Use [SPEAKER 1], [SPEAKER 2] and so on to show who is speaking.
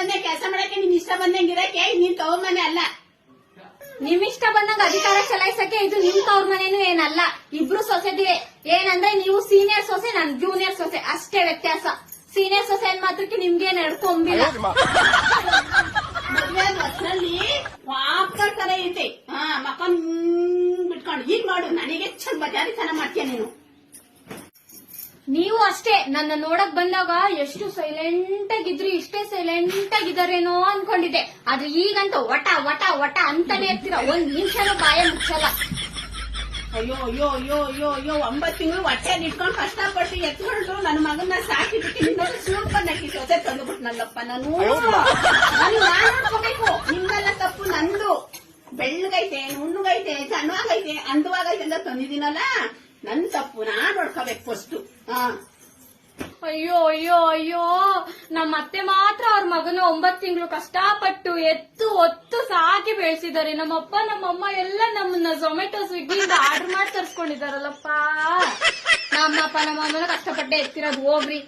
[SPEAKER 1] ಬಂದೆ ಕೆಲಸ ಮಾಡಕ್ಕೆ, ನಿಮ್ ಇಷ್ಟ ಬಂದಂಗಿರಕ್ಕೆ ನೀನ್ ತವ್ರ ಮನೆ ಅಲ್ಲ.
[SPEAKER 2] ನಿಮ್ ಇಷ್ಟ ಬಂದಂಗ ಅಧಿಕಾರ ಚಲಾಯಿಸಕ್ಕೆ ಇದು ನಿಮ್ ತವ್ರ ಮನೇನು ಏನಲ್ಲ. ಇಬ್ರು ಸೊಸೆದಿವೆ. ಏನಂದ್ರೆ ನೀವು ಸೀನಿಯರ್ ಸೊಸೆ, ನಾನ್ ಜೂನಿಯರ್ ಸೊಸೆ, ಅಷ್ಟೇ ವ್ಯತ್ಯಾಸ. ಸೀನಿಯರ್ ಸೊಸೆ ಏನ್ ಮಾತ್ರಕ್ಕೆ ನಿಮ್ಗೆ ನಡ್ಕೊಂಬಿಲ್ಲ.
[SPEAKER 1] ಮದ್ವೆ ಬಸ್ನಲ್ಲಿ ಪಾಪ್ಕಾರ್ನ್ ತರ ಐತೆ. ಮಕ್ಕ ಬಿಟ್ಕೊಂಡು ಈಗ ಮಾಡು, ನನಗೆ ಚಂದ ಬಜಾರಿ ಚೆನ್ನಾಗ್ ಮಾಡ್ತೀಯ ನೀನು.
[SPEAKER 2] ನೀವು ಅಷ್ಟೇ, ನನ್ನ ನೋಡಕ್ ಬಂದಾಗ ಎಷ್ಟು ಸೈಲೆಂಟ್ ಆಗಿದ್ರಿ, ಇಷ್ಟೇ ಸೈಲೆಂಟ್ ಆಗಿದಾರೇನೋ ಅನ್ಕೊಂಡಿದ್ದೆ. ಆದ್ರೆ ಈಗಂತ ವಟ ವಟ ವಟ ಅಂತಾನೆ ಇರ್ತೀರ, ಒಂದ್ ನಿಮಿಷನೂ ಬಾಯ ಮುಚ್ಚಲ್ಲ.
[SPEAKER 1] ಅಯ್ಯೋ ಅಯ್ಯೋ ಅಯ್ಯೋ ಅಯ್ಯೋ ಅಯ್ಯೋ 9 ತಿಂಗಳು ಹೊಟ್ಟೆ ಇಟ್ಕೊಂಡು ಕಷ್ಟಪಟ್ಟು ಎತ್ಕೊಂಡು ನನ್ನ ಮಗನ ಸಾಕಿಬಿಟ್ಟು ನಿನ್ನೋದು ಸೂರ್ಪನ್ನಕ್ಕಿ ಸೊಸೆ ತಂದುಬಿಟ್ನಲ್ಲಪ್ಪ. ನಾನು ನೋಡ್ಕೋಬೇಕು. ನಿಮ್ದೆಲ್ಲ ತಪ್ಪು ನಂದು. ಬೆಳ್ಳಗೈತೆ, ನುಣ್ಣಗೈತೆ, ಸಣ್ಣವಾಗೈತೆ, ಅಂದವಾಗೈತೆ ಅಂತ ತಂದಿದ್ದೀನಲ್ಲ, ನನ್ ತಪ್ಪು. ನಾನ್ ನೋಡ್ಕೋಬೇಕು ಫಸ್ಟ್.
[SPEAKER 2] ಅಯ್ಯೋ ಅಯ್ಯೋ ಅಯ್ಯೋ, ನಮ್ಮ ಅತ್ತೆ ಮಾತ್ರ ಅವ್ರ ಮಗನ 9 ತಿಂಗಳು ಕಷ್ಟಪಟ್ಟು ಎತ್ತು ಒತ್ತು ಸಾಕಿ ಬೆಳೆಸಿದ್ದಾರೆ. ನಮ್ಮಪ್ಪ ನಮ್ಮಮ್ಮ ಎಲ್ಲ ನಮ್ಮನ್ನ ಝೊಮ್ಯಾಟೊ ಸ್ವಿಗ್ಗಿಯಿಂದ ಆರ್ಡರ್ ಮಾಡಿ ತರ್ಸ್ಕೊಂಡಿದಾರಲ್ಲಪ್ಪ. ನಮ್ಮಪ್ಪ ನಮ್ಮಮ್ಮನ ಕಷ್ಟಪಟ್ಟೆ ಎತ್ತಿರೋದು ಹೋಗ್ರಿ.